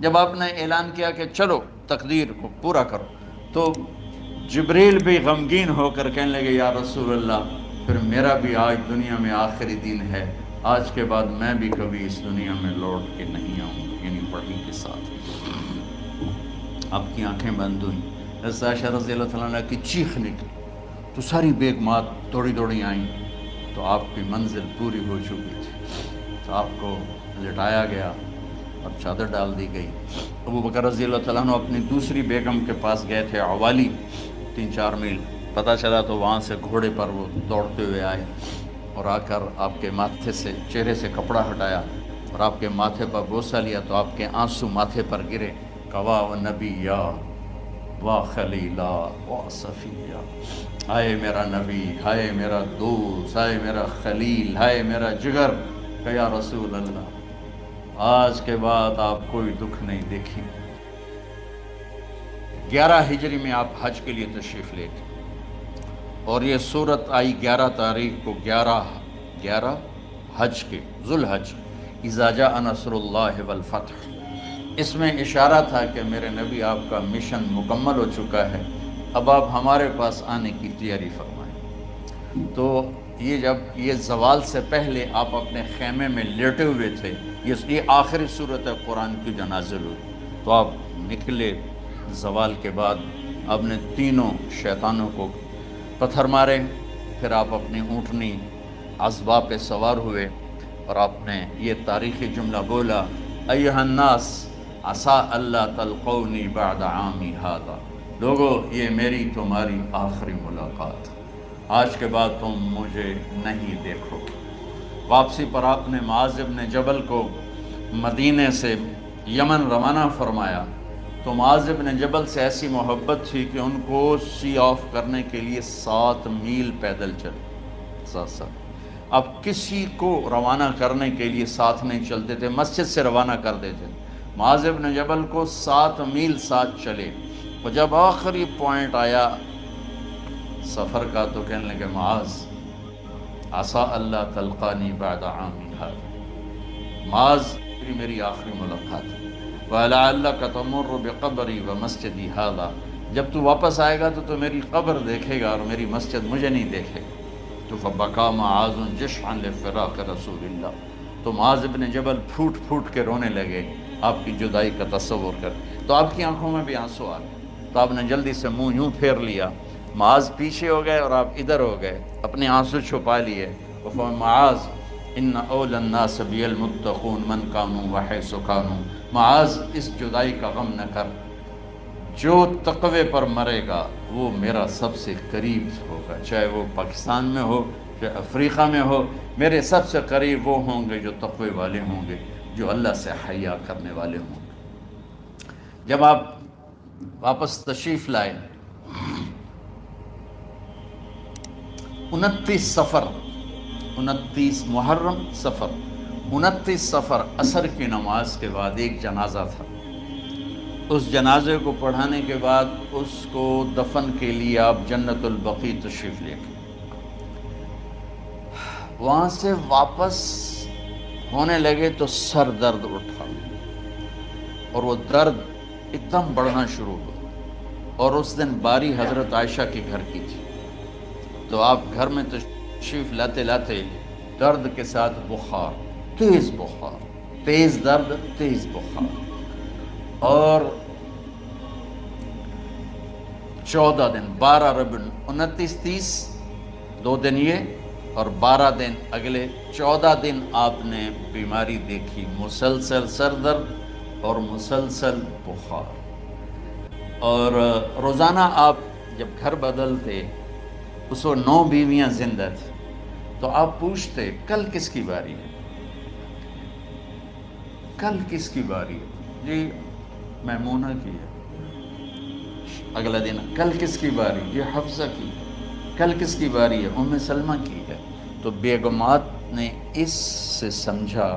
جب آپ نے اعلان کیا کہ چلو تقدیر کو پورا کرو، تو جبریل بھی غمگین ہو کر کہنے لگے یا رسول اللہ پھر میرا بھی آج دنیا میں آخری دن ہے، آج کے بعد میں بھی کبھی اس دنیا میں لوٹ کے نہیں آؤں گا، یعنی وحی کے ساتھ۔ آپ کی آنکھیں بند ہوئیں، حضرت عائشہ رضی اللہ تعالیٰ عنہ کی چیخ نکلی تو ساری بیگمات دوڑی دوڑی آئیں، تو آپ کی منزل پوری ہو چکی تھی، تو آپ کو لٹایا گیا اور چادر ڈال دی گئی۔ ابو بکر رضی اللہ تعالیٰ عنہ اپنی دوسری بیگم کے پاس گئے تھے عوالی، 3-4 میل پتہ چلا، تو وہاں سے گھوڑے پر وہ دوڑتے ہوئے آئے اور آ کر آپ کے ماتھے سے، چہرے سے کپڑا ہٹایا اور آپ کے ماتھے پر بوسہ لیا، تو آپ کے آنسو ماتھے پر گرے، کوا و نبیا و خلیلا و صفیہ، ہائے میرا نبی، ہائے میرا دوست، ہائے میرا خلیل، ہائے میرا جگر، کہ یا رسول اللہ آج کے بعد آپ کوئی دکھ نہیں دیکھیں۔ 11 ہجری میں آپ حج کے لیے تشریف لے گئے اور یہ صورت آئی 11 تاریخ کو، 11 حج کے، ذوالحج، اذا جاء نصر اللہ والفتح۔ اس میں اشارہ تھا کہ میرے نبی آپ کا مشن مکمل ہو چکا ہے، اب آپ ہمارے پاس آنے کی تیاری فرمائیں۔ تو جب یہ زوال سے پہلے آپ اپنے خیمے میں لیٹے ہوئے تھے، یہ آخری صورت قرآن کی جو نازل ہوئی، تو آپ نکلے زوال کے بعد، آپ نے تینوں شیطانوں کو پتھر مارے، پھر آپ اپنی اونٹنی عذبہ پہ سوار ہوئے اور آپ نے یہ تاریخی جملہ بولا، ایھا الناس عسیٰ اللہ تلقونی بعد عامی ھذا، لوگو یہ میری تمہاری آخری ملاقات، آج کے بعد تم مجھے نہیں دیکھو گے۔ واپسی پر آپ نے معاذ بن جبل کو مدینے سے یمن روانہ فرمایا، تو معاذ بن جبل سے ایسی محبت تھی کہ ان کو سی آف کرنے کے لیے 7 میل پیدل چلے، 7۔ اب کسی کو روانہ کرنے کے لیے ساتھ نہیں چلتے تھے، مسجد سے روانہ کر دیتے تھے، معاذ بن جبل کو 7 میل ساتھ چلے، اور جب آخری پوائنٹ آیا سفر کا تو کہنے لگے معاذ عسیٰ اللہ تلقانی بعد عامی ھذا، معاذ میری آخری ملاقات ہے، وَلَعَلَّكَ تَمُرُّ بِقَبْرِي وَمَسْجِدِي ھذا، جب تو واپس آئے گا تو میری قبر دیکھے گا اور میری مسجد مجھے نہیں دیکھے گا۔ تو فَبَكَى مُعَاذٌ جِشْعًا لِفِرَاقِ رسول اللہ، تو معاذ بن جبل پھوٹ پھوٹ کے رونے لگے آپ کی جدائی کا تصور کر، تو آپ کی آنکھوں میں بھی آنسو آ گئے، تو آپ نے جلدی سے منہ یوں پھیر لیا، معاذ پیچھے ہو گئے اور آپ ادھر ہو گئے، اپنے آنسو چھپا لیے، وَفَمَا معاذ ان اول الناس بی المتقون من کانوا وحیث کانوا، معاذ اس جدائی کا غم نہ کر، جو تقوی پر مرے گا وہ میرا سب سے قریب ہوگا، چاہے وہ پاکستان میں ہو چاہے افریقہ میں ہو، میرے سب سے قریب وہ ہوں گے جو تقوی والے ہوں گے، جو اللہ سے حیا کرنے والے ہوں گے۔ جب آپ واپس تشریف لائے، 29 صفر، 29 محرم صفر، 29 صفر عصر کی نماز کے بعد ایک جنازہ تھا، اس جنازے کو پڑھانے کے بعد اس کو دفن کے لیے آپ جنت البقیع تشریف لے گئے۔ وہاں سے واپس ہونے لگے تو سر درد اٹھا اور وہ درد ایک دم بڑھنا شروع ہوا، اور اس دن باری حضرت عائشہ کے گھر کی تھی، تو آپ گھر میں تشریف لاتے لاتے درد کے ساتھ بخار، تیز درد، تیز بخار، اور 14 دن، 12 ربیع 29 30 2 دن یہ اور 12 دن اگلے 14 دن آپ نے بیماری دیکھی، مسلسل سر درد اور مسلسل بخار، اور روزانہ آپ جب گھر بدلتے اس وقت 9 بیویاں زندہ تھیں، تو آپ پوچھتے کل کس کی باری ہے، کل کس کی باری ہے، جی میمونہ کی ہے، اگلا دن کل کس کی باری، یہ حفصہ کی، کل کس کی باری ہے، ام سلمہ کی ہے۔ تو بیگمات نے اس سے سمجھا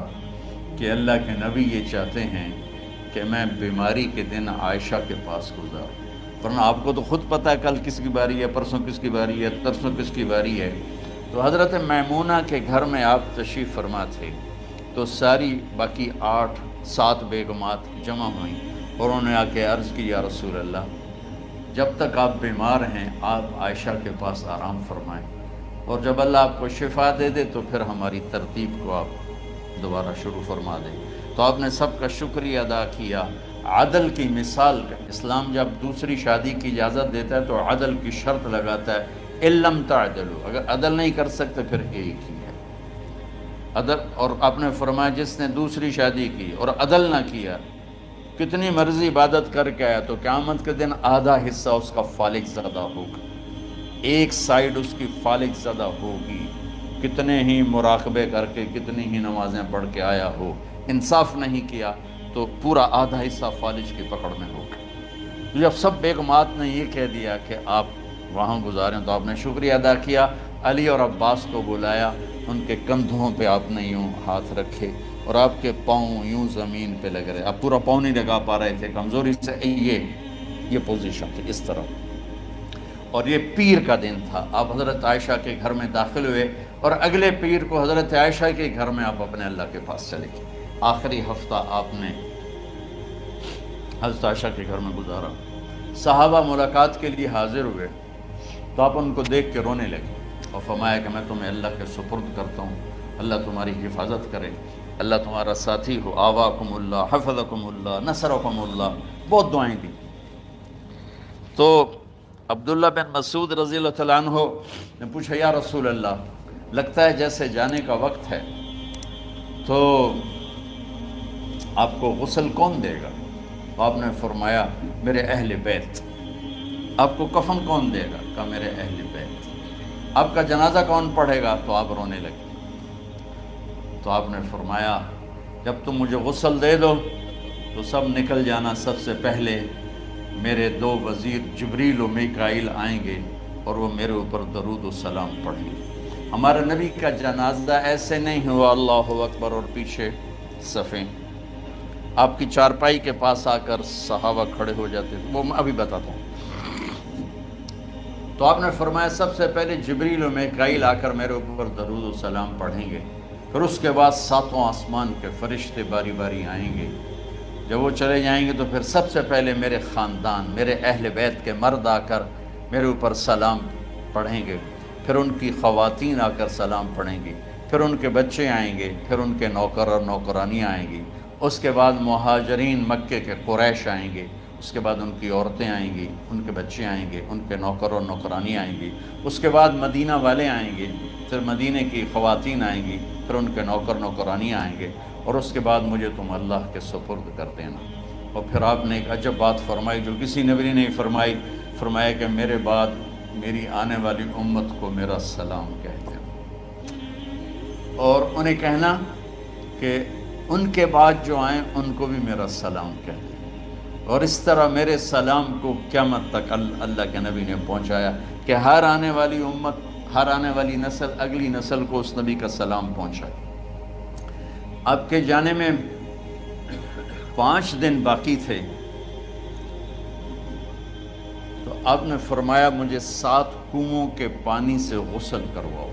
کہ اللہ کے نبی یہ چاہتے ہیں کہ میں بیماری کے دن عائشہ کے پاس گزاروں، ورنہ آپ کو تو خود پتہ ہے کل کس کی باری ہے، پرسوں کس کی باری ہے، ترسوں کس کی باری ہے۔ تو حضرت میمونہ کے گھر میں آپ تشریف فرما تھے، تو ساری باقی 8 7 بیگمات جمع ہوئیں اور انہوں نے آ کے عرض کی یا رسول اللہ جب تک آپ بیمار ہیں آپ عائشہ کے پاس آرام فرمائیں، اور جب اللہ آپ کو شفا دے دے تو پھر ہماری ترتیب کو آپ دوبارہ شروع فرما دیں۔ تو آپ نے سب کا شکریہ ادا کیا۔ عدل کی مثال کا اسلام جب دوسری شادی کی اجازت دیتا ہے تو عدل کی شرط لگاتا ہے اِلَّمْ تَعْدِلُوا، اگر عدل نہیں کر سکتے پھر ایک ہی ہے عدل۔ اور آپ نے فرمایا جس نے دوسری شادی کی اور عدل نہ کیا، کتنی مرضی عبادت کر کے آیا تو قیامت کے دن آدھا حصہ اس کا فالج زدہ ہوگا، ایک سائیڈ اس کی فالج زدہ ہوگی، کتنے ہی مراقبے کر کے کتنی ہی نمازیں پڑھ کے آیا ہو، انصاف نہیں کیا تو پورا آدھا حصہ فالج کی پکڑ میں ہوگا۔ جب سب بیگمات نے یہ کہہ دیا کہ آپ وہاں گزاریں تو آپ نے شکریہ ادا کیا، علی اور عباس کو بلایا، ان کے کندھوں پہ آپ نے یوں ہاتھ رکھے اور آپ کے پاؤں یوں زمین پہ لگ رہے، آپ پورا پاؤں نہیں لگا پا رہے تھے کمزوری سے، یہ پوزیشن تھی اس طرح۔ اور یہ پیر کا دن تھا، آپ حضرت عائشہ کے گھر میں داخل ہوئے اور اگلے پیر کو حضرت عائشہ کے گھر میں آپ اپنے اللہ کے پاس چلے گئے۔ آخری ہفتہ آپ نے حضرت عائشہ کے گھر میں گزارا۔ صحابہ ملاقات کے لیے حاضر ہوئے تو آپ ان کو دیکھ کے رونے لگے اور فرمایا کہ میں تمہیں اللہ کے سپرد کرتا ہوں، اللہ تمہاری حفاظت کرے، اللہ تمہارا ساتھی ہو، آواکم اللہ، حفظکم اللہ، نصرکم اللہ، بہت دعائیں دی۔ تو عبداللہ بن مسعود رضی اللہ تعالیٰ عنہ نے پوچھا یا رسول اللہ لگتا ہے جیسے جانے کا وقت ہے، تو آپ کو غسل کون دے گا؟ آپ نے فرمایا میرے اہل بیت۔ آپ کو کفن کون دے گا؟ کہا میرے اہل بیت۔ آپ کا جنازہ کون پڑھے گا؟ تو آپ رونے لگے۔ تو آپ نے فرمایا جب تم مجھے غسل دے دو تو سب نکل جانا، سب سے پہلے میرے 2 وزیر جبریل و میکائیل آئیں گے اور وہ میرے اوپر درود و سلام پڑھیں گے۔ ہمارے نبی کا جنازہ ایسے نہیں ہوا اللہ اکبر اور پیچھے صفیں، آپ کی چارپائی کے پاس آ کر صحابہ کھڑے ہو جاتے تھے، وہ میں ابھی بتاتا ہوں۔ تو آپ نے فرمایا سب سے پہلے جبریل و میکائیل آ کر میرے اوپر درود و سلام پڑھیں گے، پھر اس کے بعد 7 آسمان کے فرشتے باری باری آئیں گے۔ جب وہ چلے جائیں گے تو پھر سب سے پہلے میرے خاندان، میرے اہل بیت کے مرد آ کر میرے اوپر سلام پڑھیں گے، پھر ان کی خواتین آ کر سلام پڑھیں گی، پھر ان کے بچے آئیں گے، پھر ان کے نوکر اور نوکرانیاں آئیں گی، اس کے بعد مہاجرین مکے کے قریش آئیں گے، اس کے بعد ان کی عورتیں آئیں گی، ان کے بچے آئیں گے، ان کے نوکر اور نوکرانی آئیں گی، اس کے بعد مدینہ والے آئیں گے، پھر مدینہ کی خواتین آئیں گی، پھر ان کے نوکر نوکرانی آئیں گے، اور اس کے بعد مجھے تم اللہ کے سپرد کر دینا۔ اور پھر آپ نے ایک عجب بات فرمائی جو کسی نبی نے نہیں فرمائی، فرمایا کہ میرے بعد میری آنے والی امت کو میرا سلام کہہ دینا، اور انہیں کہنا کہ ان کے بعد جو آئیں ان کو بھی میرا سلام کہہ دیں۔ اور اس طرح میرے سلام کو قیامت تک اللہ کے نبی نے پہنچایا کہ ہر آنے والی امت، ہر آنے والی نسل اگلی نسل کو اس نبی کا سلام پہنچائے۔ آپ کے جانے میں 5 دن باقی تھے تو آپ نے فرمایا مجھے 7 کنوؤں کے پانی سے غسل کرواؤ۔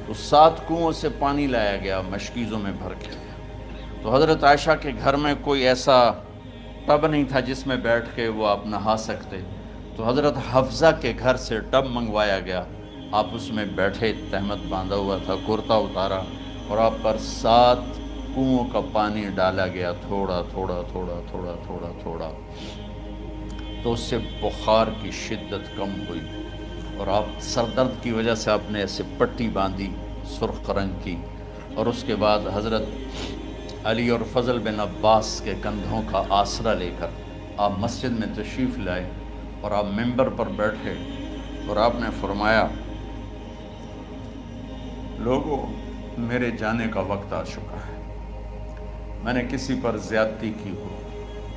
تو 7 کنوؤں سے پانی لایا گیا، مشکیزوں میں بھر کے۔ تو حضرت عائشہ کے گھر میں کوئی ایسا ٹب نہیں تھا جس میں بیٹھ کے وہ آپ نہا سکتے، تو حضرت حفصہ کے گھر سے ٹب منگوایا گیا، آپ اس میں بیٹھے، تہمت باندھا ہوا تھا، کرتا اتارا، اور آپ پر 7 کنوؤں کا پانی ڈالا گیا، تھوڑا تھوڑا تھوڑا تھوڑا تھوڑا تھوڑا، تو اس سے بخار کی شدت کم ہوئی، اور آپ سر درد کی وجہ سے آپ نے ایسے پٹی باندھی سرخ رنگ کی، اور اس کے بعد حضرت علی اور فضل بن عباس کے کندھوں کا آسرا لے کر آپ مسجد میں تشریف لائے، اور آپ ممبر پر بیٹھے اور آپ نے فرمایا لوگوں میرے جانے کا وقت آ چکا ہے، میں نے کسی پر زیادتی کی ہو،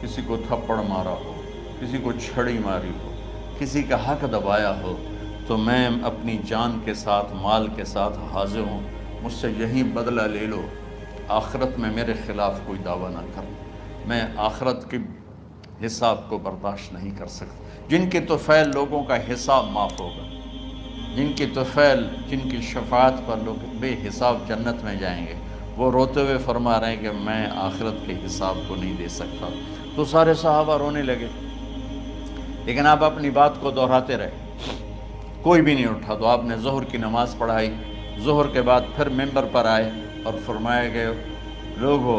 کسی کو تھپڑ مارا ہو، کسی کو چھڑی ماری ہو، کسی کا حق دبایا ہو، تو میں اپنی جان کے ساتھ، مال کے ساتھ حاضر ہوں، مجھ سے یہیں بدلہ لے لو، آخرت میں میرے خلاف کوئی دعویٰ نہ کر، میں آخرت کے حساب کو برداشت نہیں کر سکتا۔ جن کے طفیل لوگوں کا حساب معاف ہوگا، جن کی طفیل، جن کی شفاعت پر لوگ بے حساب جنت میں جائیں گے، وہ روتے ہوئے فرما رہے ہیں کہ میں آخرت کے حساب کو نہیں دے سکتا۔ تو سارے صحابہ رونے لگے، لیکن آپ اپنی بات کو دہراتے رہے، کوئی بھی نہیں اٹھا۔ تو آپ نے ظہر کی نماز پڑھائی، ظہر کے بعد پھر ممبر پر آئے اور فرمایا کہ لوگو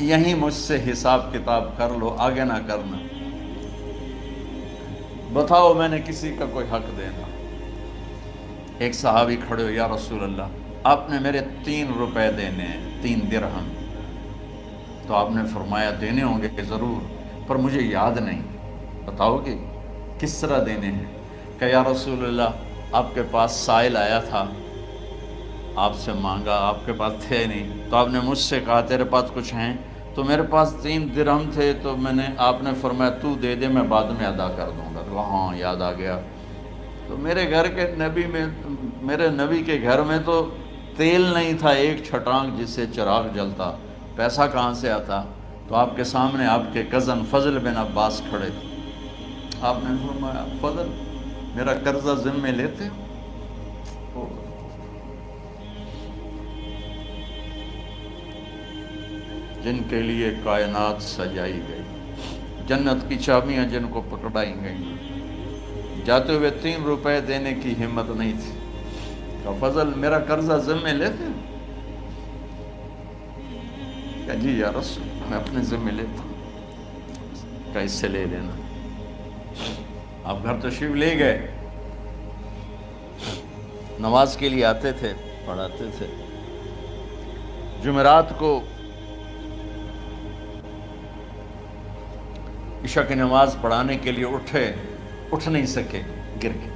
یہیں مجھ سے حساب کتاب کر لو، آگے نہ کرنا، بتاؤ میں نے کسی کا کوئی حق دینا۔ ایک صحابی کھڑے ہو، یا رسول اللہ آپ نے میرے 3 روپے دینے ہیں، 3 درہم۔ تو آپ نے فرمایا دینے ہوں گے ضرور، پر مجھے یاد نہیں، بتاؤ کہ کس طرح دینے ہیں؟ کہ یا رسول اللہ آپ کے پاس سائل آیا تھا، آپ سے مانگا، آپ کے پاس تھے نہیں، تو آپ نے مجھ سے کہا تیرے پاس کچھ ہیں؟ تو میرے پاس 3 درہم تھے، تو آپ نے فرمایا تو دے دے، میں بعد میں ادا کر دوں گا۔ تو ہاں یاد آ گیا۔ تو میرے گھر کے نبی میں، میرے نبی کے گھر میں تو تیل نہیں تھا ایک چھٹانگ جس سے چراغ جلتا، پیسہ کہاں سے آتا؟ تو آپ کے سامنے آپ کے کزن فضل بن عباس کھڑے تھے، آپ نے فرمایا فضل میرا قرضہ ذمے لیتے ہو؟ جن کے لیے کائنات سجائی گئی، جنت کی چابیاں جن کو پکڑائی گئیں، جاتے ہوئے 3 روپے دینے کی ہمت نہیں تھی۔ کہ فضل میرا قرضہ ذمے لیتے؟ کہ جی یا رسول میں اپنے ذمے لیتا ہوں۔ کہ اس سے لے لینا۔ آپ گھر تشریف لے گئے، نماز کے لیے آتے تھے، پڑھاتے تھے۔ جمعرات کو عشاء کی نماز پڑھانے کے لیے اٹھ نہیں سکے، گر گئے،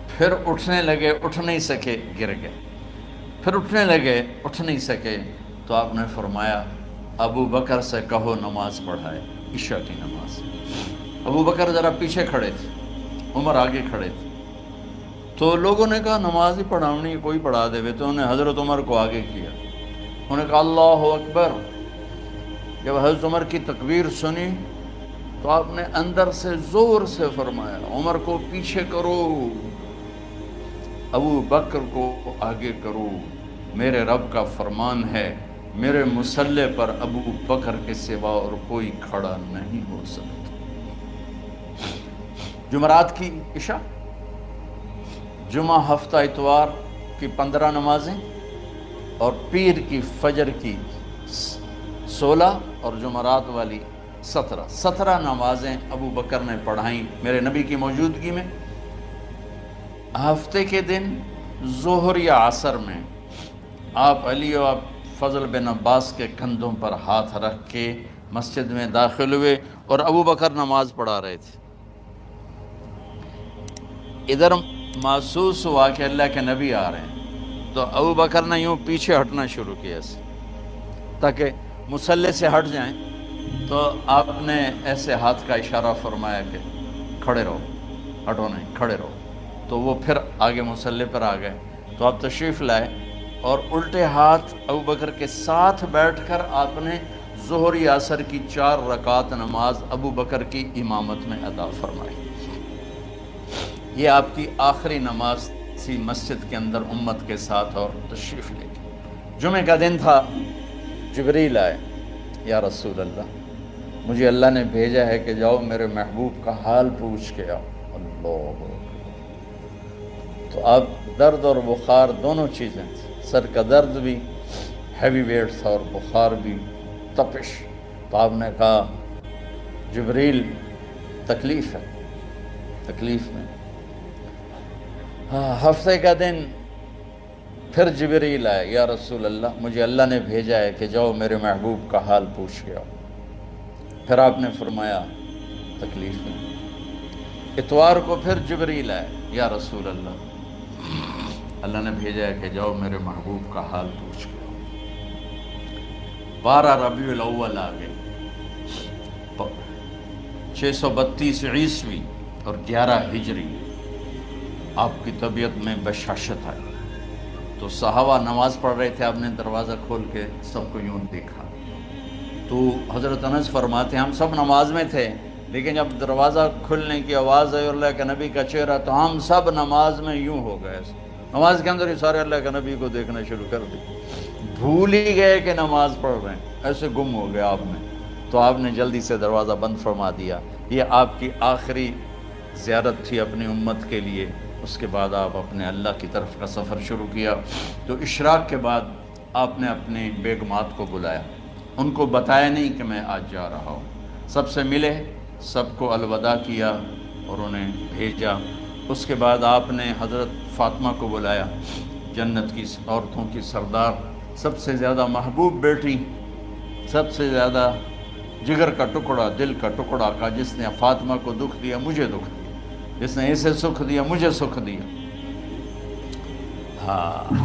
پھر اٹھنے لگے، اٹھ نہیں سکے، گر گئے، پھر اٹھنے لگے، اٹھ نہیں سکے۔ تو آپ نے فرمایا ابو بکر سے کہو نماز پڑھائے، عشاء کی نماز۔ ابو بکر ذرا پیچھے کھڑے تھے، عمر آگے کھڑے تھے۔ تو لوگوں نے کہا نماز ہی پڑھاونی، کوئی پڑھا دے۔ تو انہوں نے حضرت عمر کو آگے کیا، انہوں نے کہا اللہ اکبر۔ جب حضرت عمر کی تکبیر سنی تو آپ نے اندر سے زور سے فرمایا عمر کو پیچھے کرو، ابو بکر کو آگے کرو، میرے رب کا فرمان ہے میرے مصلی پر ابو بکر کے سوا اور کوئی کھڑا نہیں ہو سکتا۔ جمعرات کی عشاء، جمعہ ہفتہ اتوار کی 15 نمازیں، اور پیر کی فجر کی 16 اور جمعرات والی 17 نمازیں ابو بکر نے پڑھائیں میرے نبی کی موجودگی میں۔ ہفتے کے دن ظہر یا عصر میں آپ علی و فضل بن عباس کے کندھوں پر ہاتھ رکھ کے مسجد میں داخل ہوئے اور ابو بکر نماز پڑھا رہے تھے۔ ادھر محسوس ہوا کہ اللہ کے نبی آ رہے ہیں، تو ابو بکر نے یوں پیچھے ہٹنا شروع کیا تاکہ مصلی سے ہٹ جائیں۔ تو آپ نے ایسے ہاتھ کا اشارہ فرمایا کہ کھڑے رہو، ہٹو نہیں، کھڑے رہو۔ تو وہ پھر آگے مصلی پر آ گئے۔ تو آپ تشریف لائے اور الٹے ہاتھ ابو بکر کے ساتھ بیٹھ کر آپ نے ظہر یا عصر کی 4 رکعت نماز ابو بکر کی امامت میں ادا فرمائی۔ یہ آپ کی آخری نماز تھی مسجد کے اندر امت کے ساتھ، اور تشریف لے گئے۔ جمعہ کا دن تھا، جبریل آئے، یا رسول اللہ مجھے اللہ نے بھیجا ہے کہ جاؤ میرے محبوب کا حال پوچھ کے آؤ۔ اللہ، تو اب درد اور بخار دونوں چیزیں تھیں، سر کا درد بھی ہیوی ویٹ تھا اور بخار بھی، تپش۔ تو آپ نے کہا جبریل تکلیف ہے، تکلیف میں۔ ہفتے کا دن پھر جبریل آئے، یا رسول اللہ مجھے اللہ نے بھیجا ہے کہ جاؤ میرے محبوب کا حال پوچھ کے آؤ۔ پھر آپ نے فرمایا تکلیف میں۔ اتوار کو پھر جبریل آئے، یا رسول اللہ اللہ نے بھیجا ہے کہ جاؤ میرے محبوب کا حال پوچھ کے آؤ۔ 12 ربیع الاول آ گئی، 632 عیسوی اور 11 ہجری۔ آپ کی طبیعت میں بشاشت آئی، تو صحابہ نماز پڑھ رہے تھے، آپ نے دروازہ کھول کے سب کو یوں دیکھا۔ تو حضرت انس فرماتے ہیں ہم سب نماز میں تھے، لیکن جب دروازہ کھلنے کی آواز آئی اور اللہ کے نبی کا چہرہ، تو ہم سب نماز میں یوں ہو گئے، نماز کے اندر ہی سارے اللہ کے نبی کو دیکھنا شروع کر دی، بھول ہی گئے کہ نماز پڑھ رہے ہیں، ایسے گم ہو گئے آپ میں۔ تو آپ نے جلدی سے دروازہ بند فرما دیا۔ یہ آپ کی آخری زیارت تھی اپنی امت کے لیے۔ اس کے بعد آپ اپنے اللہ کی طرف کا سفر شروع کیا۔ تو اشراق کے بعد آپ نے اپنے بیگمات کو بلایا، ان کو بتایا نہیں کہ میں آج جا رہا ہوں، سب سے ملے، سب کو الوداع کیا اور انہیں بھیجا۔ اس کے بعد آپ نے حضرت فاطمہ کو بلایا، جنت کی عورتوں کی سردار، سب سے زیادہ محبوب بیٹی، سب سے زیادہ جگر کا ٹکڑا، دل کا ٹکڑا کا، جس نے فاطمہ کو دکھ دیا مجھے دکھ دیا، جس نے اسے سکھ دیا مجھے سکھ دیا۔ ہاں،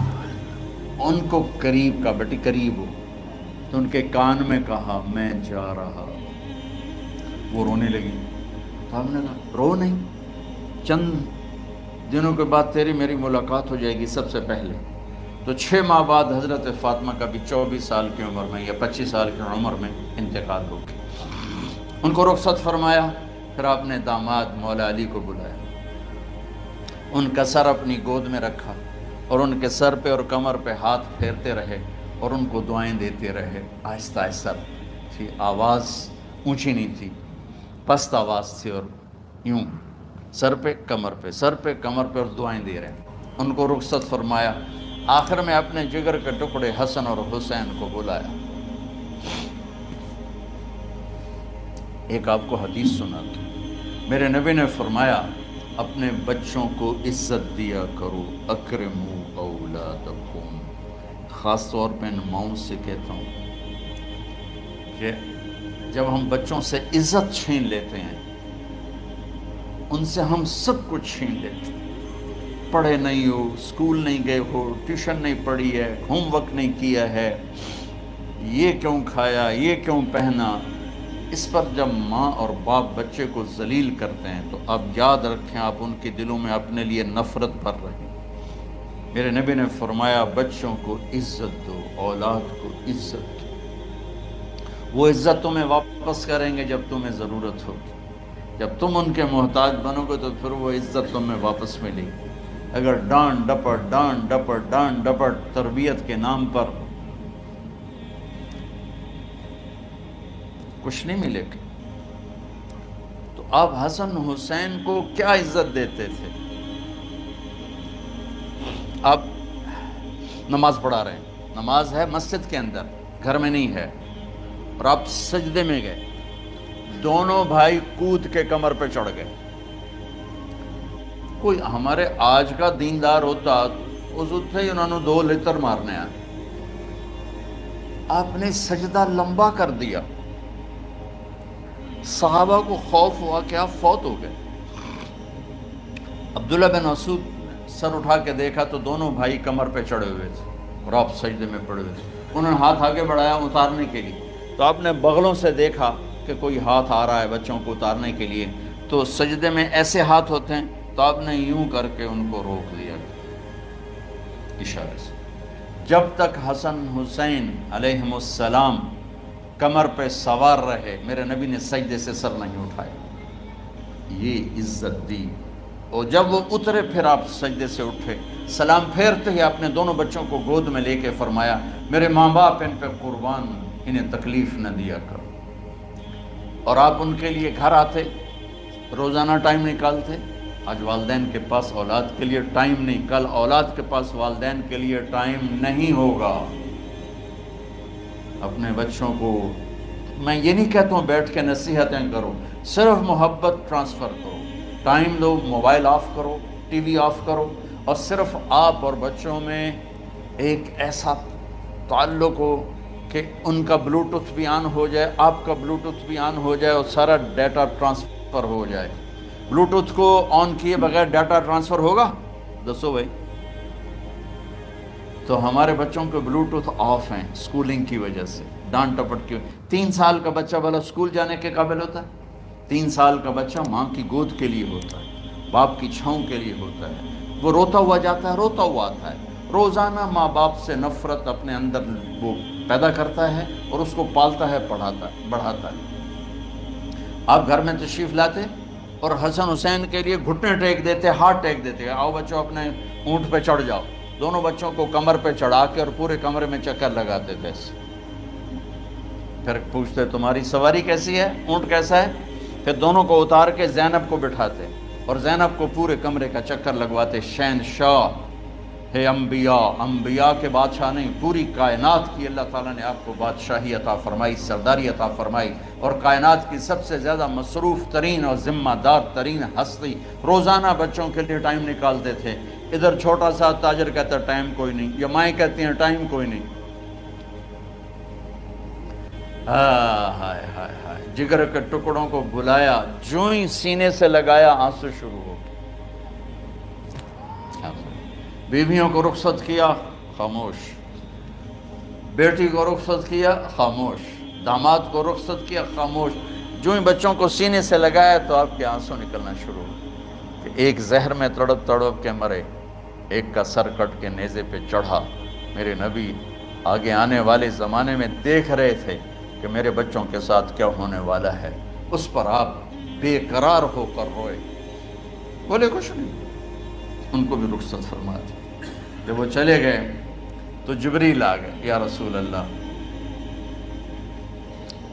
ان کو قریب کا، بیٹی قریب ہو، تو ان کے کان میں کہا میں جا رہا۔ وہ رونے لگی، تو ہم نے کہا رو نہیں، چند دنوں کے بعد تیری میری ملاقات ہو جائے گی سب سے پہلے۔ تو 6 ماہ بعد حضرت فاطمہ کا بھی 24 سال کی عمر میں یا 25 سال کی عمر میں انتقال ہو گیا۔ ان کو رخصت فرمایا۔ پھر آپ نے داماد مولا علی کو بلایا، ان کا سر اپنی گود میں رکھا اور ان کے سر پہ اور کمر پہ ہاتھ پھیرتے رہے اور ان کو دعائیں دیتے رہے۔ آہستہ آہستہ تھی، آواز اونچی نہیں تھی، پست آواز تھی، اور یوں سر پہ کمر پہ، سر پہ کمر پہ، اور دعائیں دے رہے ہیں۔ ان کو رخصت فرمایا۔ آخر میں اپنے جگر کے ٹکڑے حسن اور حسین کو بلایا۔ ایک آپ کو حدیث سناتا ہوں۔ میرے نبی نے فرمایا اپنے بچوں کو عزت دیا کرو، اکرموا اولادکم۔ خاص طور پہ ان ماؤں سے کہتا ہوں کہ جب ہم بچوں سے عزت چھین لیتے ہیں، ان سے ہم سب کچھ چھین لیتے ہیں۔ پڑھے نہیں ہو، اسکول نہیں گئے ہو، ٹیوشن نہیں پڑھی ہے، ہوم ورک نہیں کیا ہے، یہ کیوں کھایا، یہ کیوں پہنا، اس پر جب ماں اور باپ بچے کو ذلیل کرتے ہیں تو اب یاد رکھیں آپ ان کے دلوں میں اپنے لیے نفرت بھر رہے ہیں۔ میرے نبی نے فرمایا بچوں کو عزت دو، اولاد کو عزت دو۔ وہ عزت تمہیں واپس کریں گے جب تمہیں ضرورت ہوگی۔ جب تم ان کے محتاج بنو گے تو پھر وہ عزت تمہیں واپس ملے گی۔ اگر ڈانٹ ڈپٹ تربیت کے نام پر کچھ نہیں ملے گا۔ تو آپ حسن حسین کو کیا عزت دیتے تھے؟ آپ نماز پڑھا رہے ہیں، نماز ہے مسجد کے اندر، گھر میں نہیں ہے، اور آپ سجدے میں گئے، دونوں بھائی کود کے کمر پہ چڑھ گئے۔ کوئی ہمارے آج کا دیندار ہوتا اس اٹھے ہی انہوں نے 2 لتر مارنے آئے۔ آپ نے سجدہ لمبا کر دیا، صحابہ کو خوف ہوا کہ آپ فوت ہو گئے۔ عبداللہ بن مسعود سر اٹھا کے دیکھا تو دونوں بھائی کمر پہ چڑھے ہوئے تھے اور آپ سجدے میں پڑے ہوئے تھے۔ انہوں نے ہاتھ آگے بڑھایا اتارنے کے لیے، تو آپ نے بغلوں سے دیکھا کہ کوئی ہاتھ آ رہا ہے بچوں کو اتارنے کے لیے، تو سجدے میں ایسے ہاتھ ہوتے ہیں، تو آپ نے یوں کر کے ان کو روک دیا اشارے سے۔ جب تک حسن حسین علیہم السلام کمر پہ سوار رہے میرے نبی نے سجدے سے سر نہیں اٹھایا، یہ عزت دی۔ اور جب وہ اترے پھر آپ سجدے سے اٹھے، سلام پھیرتے ہی اپنے دونوں بچوں کو گود میں لے کے فرمایا میرے ماں باپ ان پہ قربان، انہیں تکلیف نہ دیا کرو۔ اور آپ ان کے لیے گھر آتے، روزانہ ٹائم نکالتے۔ آج والدین کے پاس اولاد کے لیے ٹائم نہیں، کل اولاد کے پاس والدین کے لیے ٹائم نہیں ہوگا۔ اپنے بچوں کو میں یہ نہیں کہتا ہوں بیٹھ کے نصیحتیں کرو، صرف محبت ٹرانسفر کرو، ٹائم دو، موبائل آف کرو، ٹی وی آف کرو، اور صرف آپ اور بچوں میں ایک ایسا تعلق ہو کہ ان کا بلوٹوتھ بھی آن ہو جائے، آپ کا بلوٹوتھ بھی آن ہو جائے، اور سارا ڈیٹا ٹرانسفر ہو جائے۔ بلوٹوتھ کو آن کیے بغیر ڈیٹا ٹرانسفر ہوگا؟ دسو بھائی۔ تو ہمارے بچوں کے بلوٹوتھ آف ہیں سکولنگ کی وجہ سے، ڈانٹ ٹپٹ کی۔ 3 سال کا بچہ بھلا سکول جانے کے قابل ہوتا ہے؟ 3 سال کا بچہ ماں کی گود کے لیے ہوتا ہے، باپ کی چھاؤں کے لیے ہوتا ہے۔ وہ روتا ہوا جاتا ہے، روتا ہوا آتا ہے، روزانہ ماں باپ سے نفرت اپنے اندر وہ پیدا کرتا ہے اور اس کو پالتا ہے، بڑھاتا ہے۔ آپ گھر میں تشریف لاتے اور حسن حسین کے لیے گھٹنے ٹیک دیتے، ہاتھ ٹیک دیتے، آؤ بچوں اپنے اونٹ پہ چڑھ جاؤ. دونوں بچوں کو کمر پہ چڑھا کے اور پورے کمرے میں چکر لگاتے تھے. پھر پوچھتے تمہاری سواری کیسی ہے, اونٹ کیسا ہے؟ پھر دونوں کو اتار کے زینب کو بٹھاتے اور زینب کو پورے کمرے کا چکر لگواتے. شہنشاہ ہے انبیاء, انبیاء کے بادشاہ نہیں, پوری کائنات کی اللہ تعالیٰ نے آپ کو بادشاہی عطا فرمائی, سرداری عطا فرمائی, اور کائنات کی سب سے زیادہ مصروف ترین اور ذمہ دار ترین ہستی. روزانہ بچوں کے لیے ٹائم نکالتے تھے. ادھر چھوٹا سا تاجر کہتا ہے ٹائم کوئی نہیں, یا مائیں کہتی ہیں ٹائم کوئی نہیں. ہائے ہائے ہائے, جگر کے ٹکڑوں کو بلایا, جو ہی سینے سے لگایا آنسو شروع ہو گئے. بیویوں کو رخصت کیا, خاموش. بیٹی کو رخصت کیا, خاموش. داماد کو رخصت کیا, خاموش. جو ہی بچوں کو سینے سے لگایا تو آپ کے آنسو نکلنا شروع ہو کہ ایک زہر میں تڑپ تڑپ کے مرے, ایک کا سر کٹ کے نیزے پہ چڑھا. میرے نبی آگے آنے والے زمانے میں دیکھ رہے تھے کہ میرے بچوں کے ساتھ کیا ہونے والا ہے. اس پر آپ بے قرار ہو کر روئے, بولے کچھ نہیں. ان کو بھی رخصت فرما دی. جب وہ چلے گئے تو جبریل آ گئے, یا رسول اللہ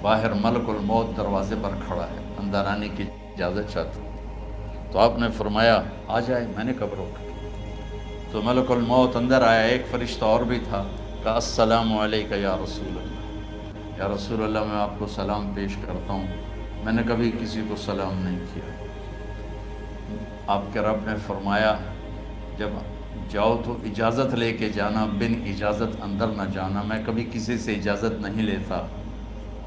باہر ملک الموت دروازے پر کھڑا ہے, اندر آنے کی اجازت چاہتا ہوں. تو آپ نے فرمایا آ جائے. میں نے کب روکا؟ تو ملک الموت اندر آیا. ایک فرشتہ اور بھی تھا, کہا السلام علیکہ یا رسول اللہ. یا رسول اللہ میں آپ کو سلام پیش کرتا ہوں, میں نے کبھی کسی کو سلام نہیں کیا. آپ کے رب نے فرمایا جب جاؤ تو اجازت لے کے جانا, بن اجازت اندر نہ جانا. میں کبھی کسی سے اجازت نہیں لیتا.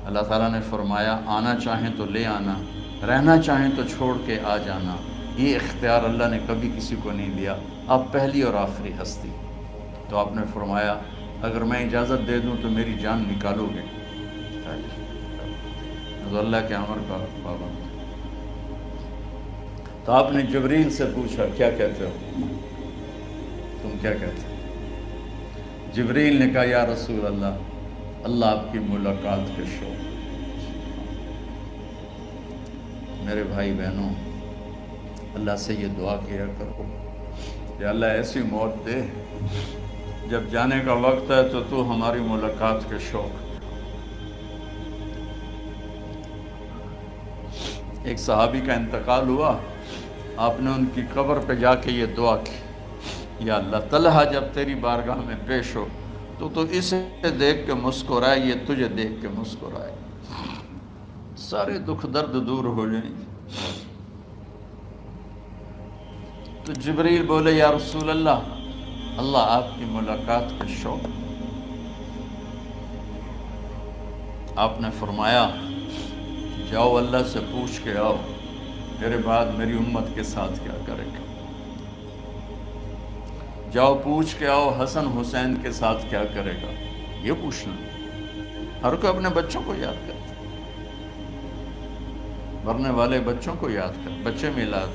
اللہ تعالیٰ نے فرمایا آنا چاہیں تو لے آنا, رہنا چاہیں تو چھوڑ کے آ جانا. یہ اختیار اللہ نے کبھی کسی کو نہیں دیا. آپ پہلی اور آخری ہستی. تو آپ نے فرمایا اگر میں اجازت دے دوں تو میری جان نکالو گے؟ تو اللہ کے امر کا پابند. تو آپ نے جبریل سے پوچھا کیا کہتے ہو, تم کیا کہتے ہو؟ جبریل نے کہا یا رسول اللہ, اللہ آپ کی ملاقات کے شوق. میرے بھائی بہنوں, اللہ سے یہ دعا کیا کرو کہ اللہ ایسی موت دے جب جانے کا وقت ہے تو ہماری ملاقات کے شوق. ایک صحابی کا انتقال ہوا, آپ نے ان کی قبر پہ جا کے یہ دعا کی, یا اللہ طلحہ جب تیری بارگاہ میں پیش ہو تو اسے دیکھ کے مسکرائے, یہ تجھے دیکھ کے مسکرائے, سارے دکھ درد دور ہو جائیں. تو جبریل بولے یا رسول اللہ, اللہ آپ کی ملاقات کے شوق. آپ نے فرمایا جاؤ اللہ سے پوچھ کے آؤ میرے بعد میری امت کے ساتھ کیا کرے گا. جاؤ پوچھ کے آؤ حسن حسین کے ساتھ کیا کرے گا. یہ پوچھنا, ہر کوئی اپنے بچوں کو یاد کرتا, مرنے والے بچوں کو یاد کر. بچے میلاد,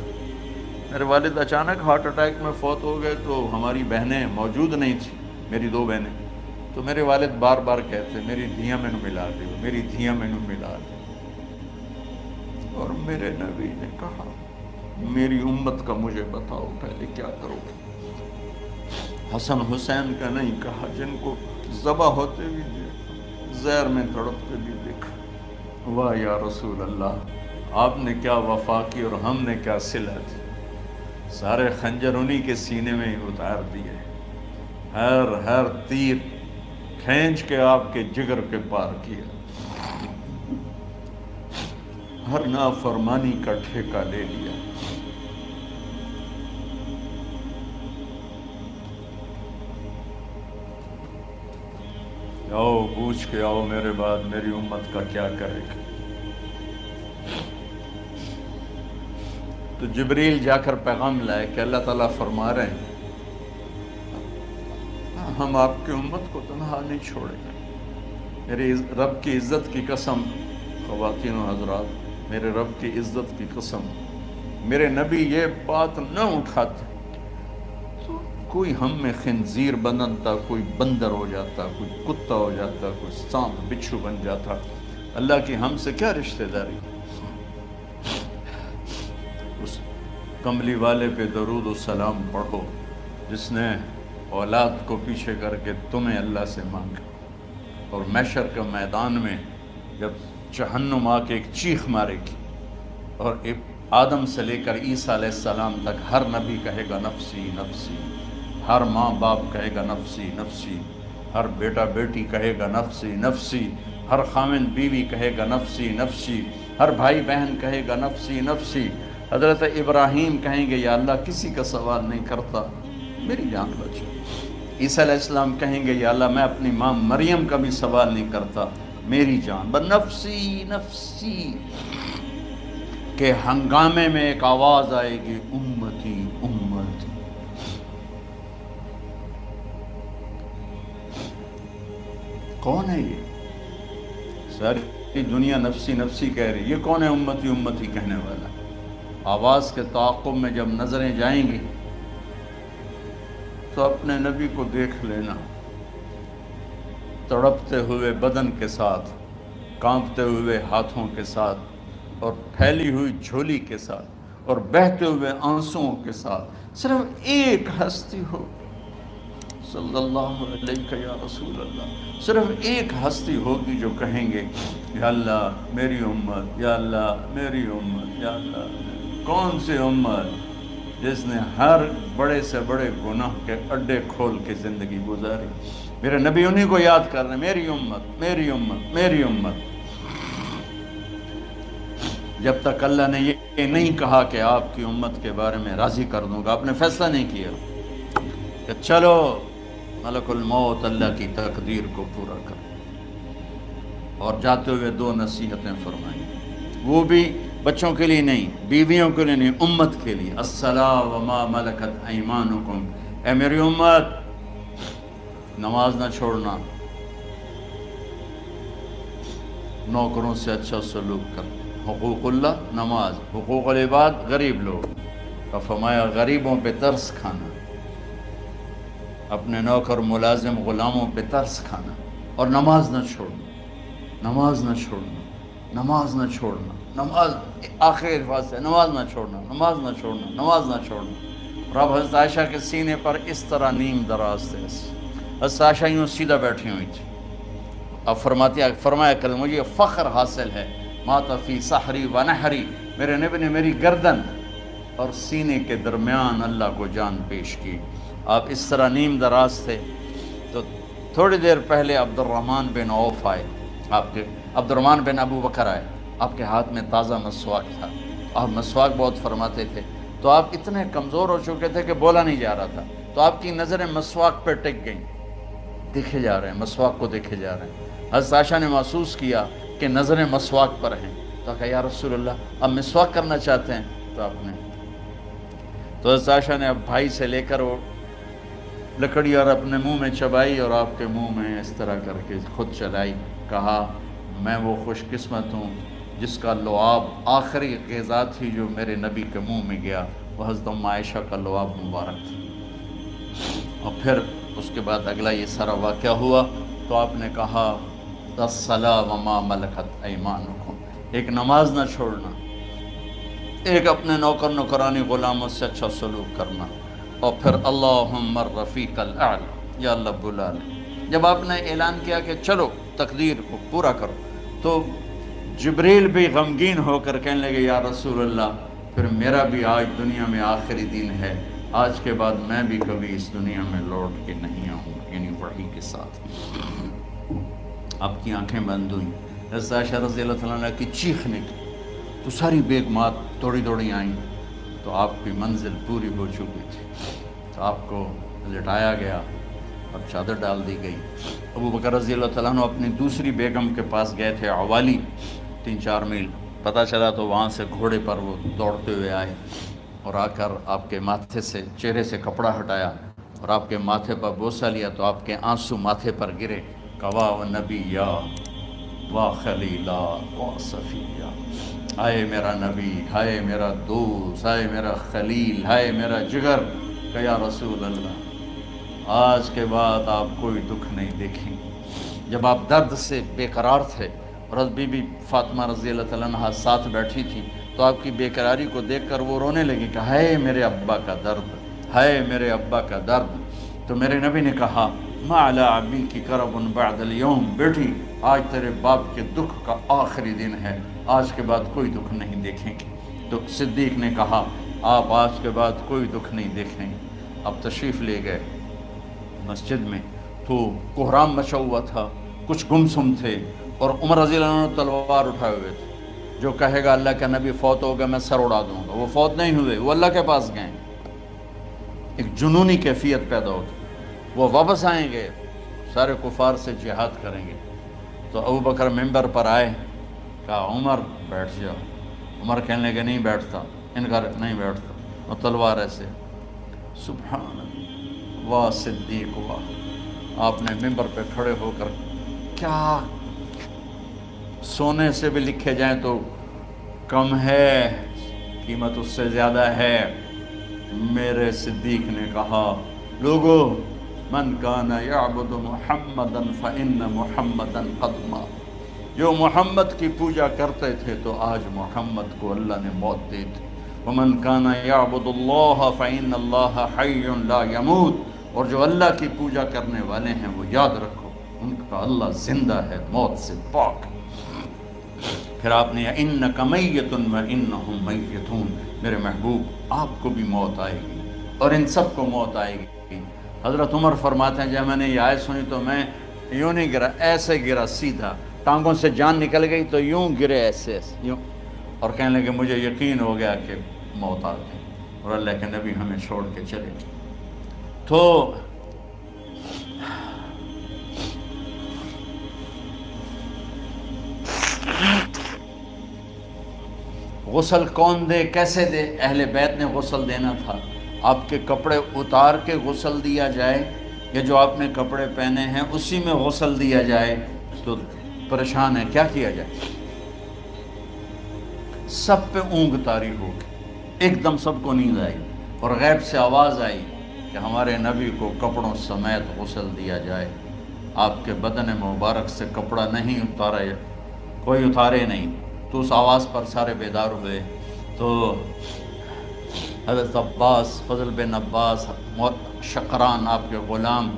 میرے والد اچانک ہارٹ اٹیک میں فوت ہو گئے تو ہماری بہنیں موجود نہیں تھیں, میری 2 بہنیں. تو میرے والد بار بار کہتے میری دھیاں میں ملا دیو, میری دھیاں میں ملا دیو. اور میرے نبی نے کہا میری امت کا مجھے بتاؤ پہلے کیا کرو گے. حسن حسین کا نہیں کہا, جن کو ذبح ہوتے بھی دیکھا, زہر میں تڑپتے بھی دیکھا. واہ یا رسول اللہ, آپ نے کیا وفا کی اور ہم نے کیا صلہ دی. سارے خنجر انہی کے سینے میں ہی اتار دیے, ہر تیر کھینچ کے آپ کے جگر کے پار کیا, ہر نافرمانی کا ٹھیکہ لے لیا. آؤ پوچھ کے آؤ میرے بعد میری امت کا کیا کرے گا. تو جبریل جا کر پیغام لائے کہ اللہ تعالیٰ فرما رہے ہیں ہم آپ کی امت کو تنہا نہیں چھوڑیں گے. میرے رب کی عزت کی قسم, خواتین و حضرات, میرے رب کی عزت کی قسم, میرے نبی یہ بات نہ اٹھاتے تو کوئی ہم میں خنزیر بنتا, کوئی بندر ہو جاتا, کوئی کتا ہو جاتا, کوئی سانپ بچھو بن جاتا. اللہ کی ہم سے کیا رشتہ داری. اس کملی والے پہ درود و سلام پڑھو, جس نے اولاد کو پیچھے کر کے تمہیں اللہ سے مانگا، اور محشر کے میدان میں جب جہنم آ کے ایک چیخ مارے گی اور آدم سے لے کر عیسیٰ علیہ السلام تک ہر نبی کہے گا نفسی نفسی، ہر ماں باپ کہے گا نفسی نفسی، ہر بیٹا بیٹی کہے گا نفسی نفسی، ہر خامن بیوی کہے گا نفسی نفسی، ہر بھائی بہن کہے گا نفسی نفسی۔ حضرت ابراہیم کہیں گے یا اللہ کسی کا سوال نہیں کرتا، میری جان بچا۔ عیسیٰ علیہ السلام کہیں گے یا اللہ میں اپنی ماں مریم کا بھی سوال نہیں کرتا، میری جان بس نفسی نفسی۔ کہ ہنگامے میں ایک آواز آئے گی امتی امتی۔ کون ہے یہ؟ ساری دنیا نفسی نفسی کہہ رہی، یہ کون ہے امتی امتی کہنے والا؟ آواز کے تعاقب میں جب نظریں جائیں گی تو اپنے نبی کو دیکھ لینا، تڑپتے ہوئے بدن کے ساتھ، کانپتے ہوئے ہاتھوں کے ساتھ، اور پھیلی ہوئی جھولی کے ساتھ، اور بہتے ہوئے آنسوؤں کے ساتھ صرف ایک ہستی ہو، صلی اللہ علیہ یا رسول اللہ، صرف ایک ہستی ہوگی جو کہیں گے یا اللہ میری امت، یا اللہ میری امت، یا اللہ۔ کون سی امت؟ جس نے ہر بڑے سے بڑے گناہ کے اڈے کھول کے زندگی گزاری۔ میرے نبی انہی کو یاد کر رہے ہیں، میری امت میری امت میری امت۔ جب تک اللہ نے یہ نہیں کہا کہ آپ کی امت کے بارے میں راضی کر دوں گا، آپ نے فیصلہ نہیں کیا کہ چلو ملک الموت اللہ کی تقدیر کو پورا کر، اور جاتے ہوئے دو نصیحتیں فرمائیں، وہ بھی بچوں کے لیے نہیں، بیویوں کے لیے نہیں، امت کے لیے۔ الصلاۃ وما ملکت ایمانکم، اے میری امت نماز نہ چھوڑنا، نوکروں سے اچھا سلوک کر، حقوق اللہ نماز، حقوق العباد غریب لوگ، اور فرمایا غریبوں پہ ترس کھانا، اپنے نوکر ملازم غلاموں پہ ترس کھانا، اور نماز نہ چھوڑنا، نماز نہ چھوڑنا، نماز نہ چھوڑنا، نماز آخر الفاظ ہے، نماز نہ چھوڑنا، نماز نہ چھوڑنا، نماز نہ چھوڑنا۔ اور اب حضرت عائشہ کے سینے پر اس طرح نیم دراز تھے، حضرت عائشہ یوں سیدھا بیٹھی ہوئی تھی، اب فرمایا کریں مجھے فخر حاصل ہے، مات فی سحری و نحری، میرے نبی نے میری گردن اور سینے کے درمیان اللہ کو جان پیش کی۔ آپ اس طرح نیم دراز تھے تو تھوڑی دیر پہلے عبد الرحمن بن عوف آئے، عبد الرحمن بن ابو بکر آئے، آپ کے ہاتھ میں تازہ مسواک تھا، آپ مسواک بہت فرماتے تھے، تو آپ اتنے کمزور ہو چکے تھے کہ بولا نہیں جا رہا تھا، تو آپ کی نظریں مسواک پہ ٹک گئیں، دیکھے جا رہے ہیں، مسواک کو دیکھے جا رہے ہیں۔ حضرت عائشہ نے محسوس کیا کہ نظریں مسواک پر ہیں، تو کہا یا رسول اللہ اب مسواک کرنا چاہتے ہیں، تو آپ نے تو حضرت عائشہ نے اب بھائی سے لے کر وہ لکڑی اور اپنے منہ میں چبائی، اور آپ کے منہ میں اس طرح کر کے خود چلائی، کہا میں وہ خوش قسمت ہوں جس کا لعاب آخری غذا تھی جو میرے نبی کے منہ میں گیا، وہ حضرت ام عائشہ کا لعاب مبارک تھا۔ اور پھر اس کے بعد اگلا یہ سارا واقعہ ہوا، تو آپ نے کہا الصلاۃ وما ملکت ایمانکم، ایک نماز نہ چھوڑنا، ایک اپنے نوکر نوکرانی غلاموں سے اچھا سلوک کرنا، اور پھر اللہم الرفیق الاعلی، یا اللہ بلا لے۔ جب آپ نے اعلان کیا کہ چلو تقدیر کو پورا کرو، تو جبریل بھی غمگین ہو کر کہنے لگے یا رسول اللہ پھر میرا بھی آج دنیا میں آخری دن ہے، آج کے بعد میں بھی کبھی اس دنیا میں لوٹ کے نہیں آؤں، یعنی وحی کے ساتھ۔ آپ کی آنکھیں بند ہوئیں، حضرت عائشہ رضی اللہ تعالیٰ عنہ کی چیخ نکلی، تو ساری بیگمات دوڑی دوڑی آئیں، تو آپ کی منزل پوری ہو چکی تھی، تو آپ کو لٹایا گیا اور چادر ڈال دی گئی۔ ابو بکر رضی اللہ تعالیٰ عنہ اپنی دوسری بیگم کے پاس گئے تھے، عوالی، 3-4 میل، پتہ چلا تو وہاں سے گھوڑے پر وہ دوڑتے ہوئے آئے، اور آ کر آپ کے ماتھے سے چہرے سے کپڑا ہٹایا اور آپ کے ماتھے پر بوسہ لیا، تو آپ کے آنسو ماتھے پر گرے، کوا و نبیّا و خلیلا و صفیہ، ہائے میرا نبی، ہائے میرا دوست، ہائے میرا خلیل، ہائے میرا جگر، کہ یا رسول اللہ آج کے بعد آپ کوئی دکھ نہیں دیکھیں۔ جب آپ درد سے بے قرار تھے اور حضرت بی بی فاطمہ رضی اللہ تعالیٰ عنہ ساتھ بیٹھی تھی، تو آپ کی بے قراری کو دیکھ کر وہ رونے لگی کہ ہائے میرے ابا کا درد، ہے میرے ابا کا درد۔ تو میرے نبی نے کہا ما علی ابی کی کرب بعد الیوم، بیٹی آج تیرے باپ کے دکھ کا آخری دن ہے، آج کے بعد کوئی دکھ نہیں دیکھیں گے۔ تو صدیق نے کہا آپ آج کے بعد کوئی دکھ نہیں دیکھیں گے۔ اب تشریف لے گئے مسجد میں تو کوہرام مچا ہوا تھا، کچھ گمسم تھے، اور عمر رضی اللہ عنہ تلوار اٹھائے ہوئے تھے۔ جو کہے گا اللہ کا نبی فوت ہو گیا میں سر اڑا دوں گا، وہ فوت نہیں ہوئے، وہ اللہ کے پاس گئے۔ ایک جنونی کیفیت پیدا ہوتی، وہ واپس آئیں گے، سارے کفار سے جہاد کریں گے۔ تو ابو بکر ممبر پر آئے، کہا عمر بیٹھ جاؤ۔ عمر کہنے لگے نہیں بیٹھتا، انکار نہیں بیٹھتا، اور تلوار ایسے۔ سبحان اللہ، واہ صدیق واہ۔ آپ نے ممبر پہ کھڑے ہو کر کیا، سونے سے بھی لکھے جائیں تو کم ہے، قیمت اس سے زیادہ ہے۔ میرے صدیق نے کہا لوگو من کان یعبد محمدا فإن محمدا قد مات، جو محمد کی پوجا کرتے تھے تو آج محمد کو اللہ نے موت دی تھی۔ ومن کان یعبد اللہ فإن اللہ حی لا یموت، اور جو اللہ کی پوجا کرنے والے ہیں وہ یاد رکھو ان کا اللہ زندہ ہے، موت سے پاک۔ پھر آپ نے انک میت وانہم میتون، میرے محبوب آپ کو بھی موت آئے گی اور ان سب کو موت آئے گی۔ حضرت عمر فرماتے ہیں جب میں نے یہ آیت سنی تو میں یوں نہیں گرا، ایسے گرا سیدھا، ٹانگوں سے جان نکل گئی تو یوں گرے ایسے یوں، اور کہنے لگے مجھے یقین ہو گیا کہ موت آ گئی اور اللہ کے نبی ہمیں چھوڑ کے چلے گئے۔ تو غسل کون دے، کیسے دے؟ اہل بیت نے غسل دینا تھا۔ آپ کے کپڑے اتار کے غسل دیا جائے یا جو آپ نے کپڑے پہنے ہیں اسی میں غسل دیا جائے؟ تو پریشان ہے، کیا کیا جائے؟ سب پہ اونگ طاری ہو گئی، ایک دم سب کو نیند آئی اور غیب سے آواز آئی کہ ہمارے نبی کو کپڑوں سمیت غسل دیا جائے۔ آپ کے بدن مبارک سے کپڑا نہیں اتارا، کوئی اتارے نہیں۔ تو اس آواز پر سارے بیدار ہوئے۔ تو حضرت عباس، فضل بن عباس، شقران آپ کے غلام،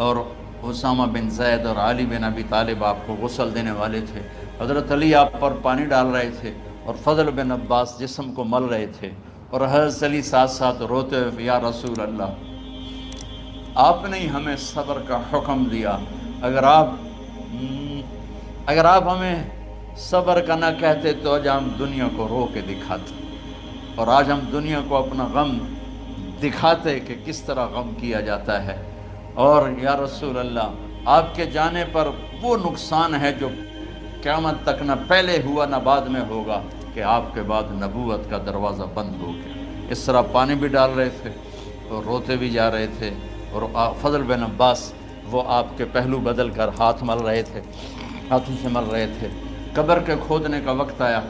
اور اسامہ بن زید اور علی بن ابی طالب آپ کو غسل دینے والے تھے۔ حضرت علی آپ پر پانی ڈال رہے تھے اور فضل بن عباس جسم کو مل رہے تھے، اور حضرت علی ساتھ ساتھ روتے ہوئے یا رسول اللہ آپ نے ہی ہمیں صبر کا حکم دیا، اگر آپ ہمیں صبر کا نہ کہتے تو آج ہم دنیا کو رو کے دکھاتے، اور آج ہم دنیا کو اپنا غم دکھاتے کہ کس طرح غم کیا جاتا ہے۔ اور یا رسول اللہ آپ کے جانے پر وہ نقصان ہے جو قیامت تک نہ پہلے ہوا نہ بعد میں ہوگا، کہ آپ کے بعد نبوت کا دروازہ بند ہو گیا۔ اس طرح پانی بھی ڈال رہے تھے اور روتے بھی جا رہے تھے، اور فضل بن عباس وہ آپ کے پہلو بدل کر ہاتھ مل رہے تھے، ہاتھوں سے مل رہے تھے۔ قبر کے کھودنے کا وقت آیا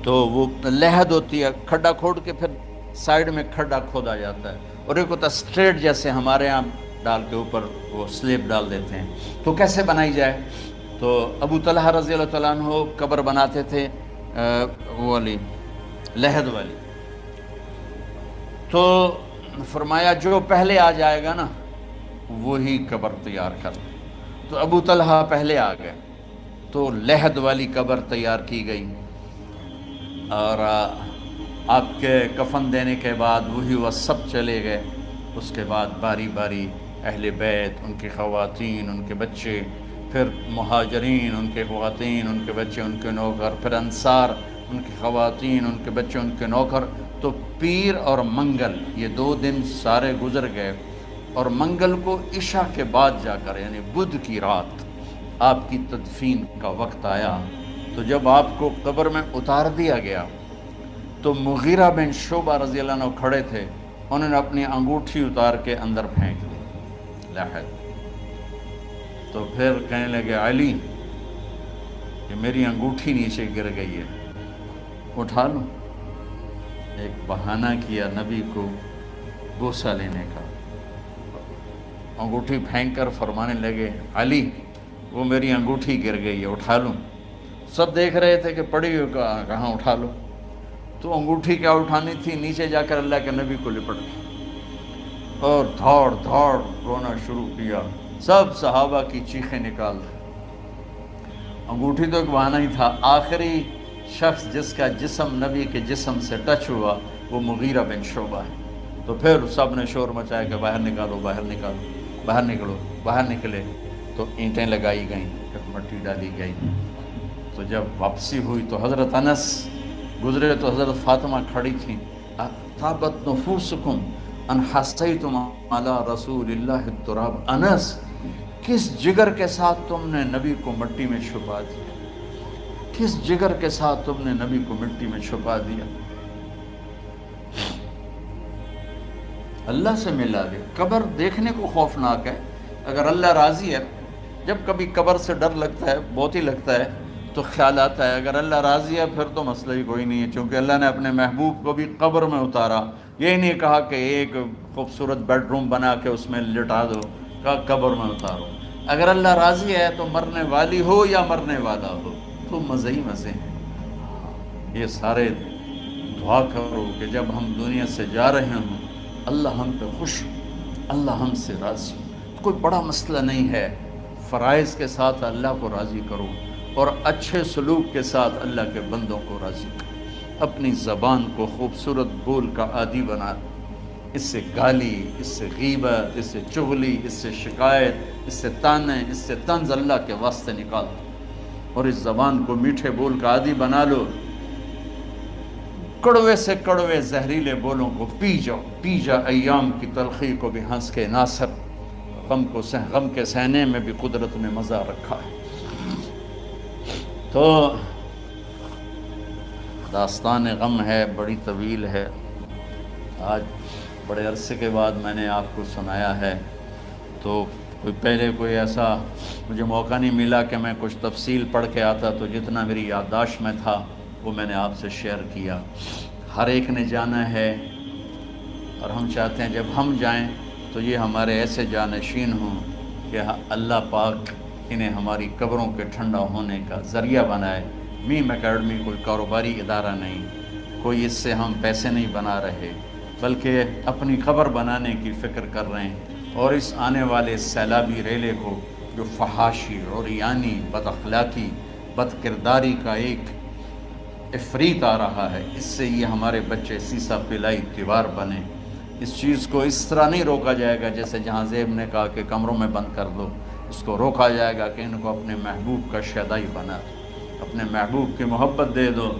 تو وہ لحد ہوتی ہے، کھڈا کھود کے پھر سائیڈ میں کھڈا کھودا جاتا ہے، اور ایک ہوتا اسٹریٹ جیسے ہمارے ہاں ڈال کے اوپر وہ سلیب ڈال دیتے ہیں۔ تو کیسے بنائی جائے؟ تو ابو طلحہ رضی اللہ تعالیٰ عنہ قبر بناتے تھے وہ والی لحد والی۔ تو فرمایا جو پہلے آ جائے گا نا وہی قبر تیار کر۔ تو ابو طلحہ پہلے آ گئے تو لحد والی قبر تیار کی گئی، اور آپ کے کفن دینے کے بعد وہی وہ سب چلے گئے۔ اس کے بعد باری باری اہل بیت، ان کی خواتین، ان کے بچے، پھر مہاجرین، ان کے خواتین، ان کے بچے، ان کے نوکر، پھر انصار، ان کی خواتین، ان کے بچے، ان کے نوکر۔ تو پیر اور منگل یہ 2 دن سارے گزر گئے، اور منگل کو عشاء کے بعد جا کر یعنی بدھ کی رات آپ کی تدفین کا وقت آیا۔ تو جب آپ کو قبر میں اتار دیا گیا تو مغیرہ بن شعبہ رضی اللہ عنہ کھڑے تھے، انہوں نے اپنی انگوٹھی اتار کے اندر پھینک دی لحد۔ تو پھر کہنے لگے علی کہ میری انگوٹھی نیچے گر گئی ہے، اٹھا لو۔ ایک بہانہ کیا نبی کو بوسہ لینے کا، انگوٹھی پھینک کر فرمانے لگے علی وہ میری انگوٹھی گر گئی ہے، اٹھا لوں۔ سب دیکھ رہے تھے کہ پڑی ہوئی کہاں اٹھا لو۔ تو انگوٹھی کیا اٹھانی تھی، نیچے جا کر اللہ کے نبی کو لپٹ گئی۔ اور دھاڑ دھاڑ رونا شروع کیا، سب صحابہ کی چیخیں نکال دی۔ انگوٹھی تو ایک بہانہ ہی تھا، آخری شخص جس کا جسم نبی کے جسم سے ٹچ ہوا وہ مغیرہ بن شعبہ ہے۔ تو پھر سب نے شور مچایا کہ باہر نکالو، باہر نکالو، باہر نکلو، باہر نکلے۔ تو اینٹیں لگائی گئیں، پھر مٹی ڈالی گئی۔ تو جب واپسی ہوئی تو حضرت انس گزرے تو حضرت فاطمہ کھڑی تھیں، طابت نفوسکم ان حسیتم علی رسول اللہ التراب۔ انس، کس جگر کے ساتھ تم نے نبی کو مٹی میں چھپا دیا، کس جگر کے ساتھ تم نے نبی کو مٹی میں چھپا دیا۔ اللہ سے ملا دے۔ قبر دیکھنے کو خوفناک ہے، اگر اللہ راضی ہے، جب کبھی قبر سے ڈر لگتا ہے، بہت ہی لگتا ہے، تو خیال آتا ہے اگر اللہ راضی ہے پھر تو مسئلہ ہی کوئی نہیں ہے، چونکہ اللہ نے اپنے محبوب کو بھی قبر میں اتارا۔ یہ نہیں کہا کہ ایک خوبصورت بیڈ روم بنا کے اس میں لٹا دو، کہا قبر میں اتارو۔ اگر اللہ راضی ہے تو مرنے والی ہو یا مرنے والا ہو تو مزے ہی مزے ہیں۔ یہ سارے دعا کرو کہ جب ہم دنیا سے جا رہے ہوں اللہ ہم پہ خوش ہو، اللہ ہم سے راضی ہو۔ کوئی بڑا مسئلہ نہیں ہے، فرائض کے ساتھ اللہ کو راضی کرو اور اچھے سلوک کے ساتھ اللہ کے بندوں کو راضی کرو۔ اپنی زبان کو خوبصورت بول کا عادی بنا، اس سے گالی، اس سے غیبت، اس سے چغلی، اس سے شکایت، اس سے تانے، اس سے طنز اللہ کے واسطے نکال دو اور اس زبان کو میٹھے بول کا عادی بنا لو۔ کڑوے سے کڑوے زہریلے بولوں کو پی جا ایام کی تلخی کو بھی ہنس کے ناصر، غم کے سہنے میں بھی قدرت نے مزہ رکھا ہے۔ تو داستان غم ہے، بڑی طویل ہے، آج بڑے عرصے کے بعد میں نے آپ کو سنایا ہے، تو پہلے کوئی ایسا مجھے موقع نہیں ملا کہ میں کچھ تفصیل پڑھ کے آتا، تو جتنا میری یادداشت میں تھا وہ میں نے آپ سے شیئر کیا۔ ہر ایک نے جانا ہے اور ہم چاہتے ہیں جب ہم جائیں تو یہ ہمارے ایسے جانشین ہوں کہ اللہ پاک انہیں ہماری قبروں کے ٹھنڈا ہونے کا ذریعہ بنائے۔ میم اکیڈمی کوئی کاروباری ادارہ نہیں، کوئی اس سے ہم پیسے نہیں بنا رہے، بلکہ اپنی قبر بنانے کی فکر کر رہے ہیں، اور اس آنے والے سیلابی ریلے کو جو فحاشی، عریانی، بد اخلاقی، بد کرداری کا ایک افریت آ رہا ہے، اس سے یہ ہمارے بچے سیسا پلائی دیوار بنے۔ اس چیز کو اس طرح نہیں روکا جائے گا جیسے جہاں زیب نے کہا کہ کمروں میں بند کر دو، اس کو روکا جائے گا کہ ان کو اپنے محبوب کا شیدائی بنا دو، اپنے محبوب کی محبت دے دو،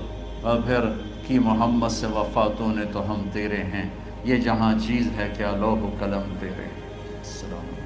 اور پھر کی محمد سے وفاتوں نے تو ہم تیرے ہیں، یہ جہاں چیز ہے کیا لوح و قلم تیرے ہیں۔ السلام علیکم۔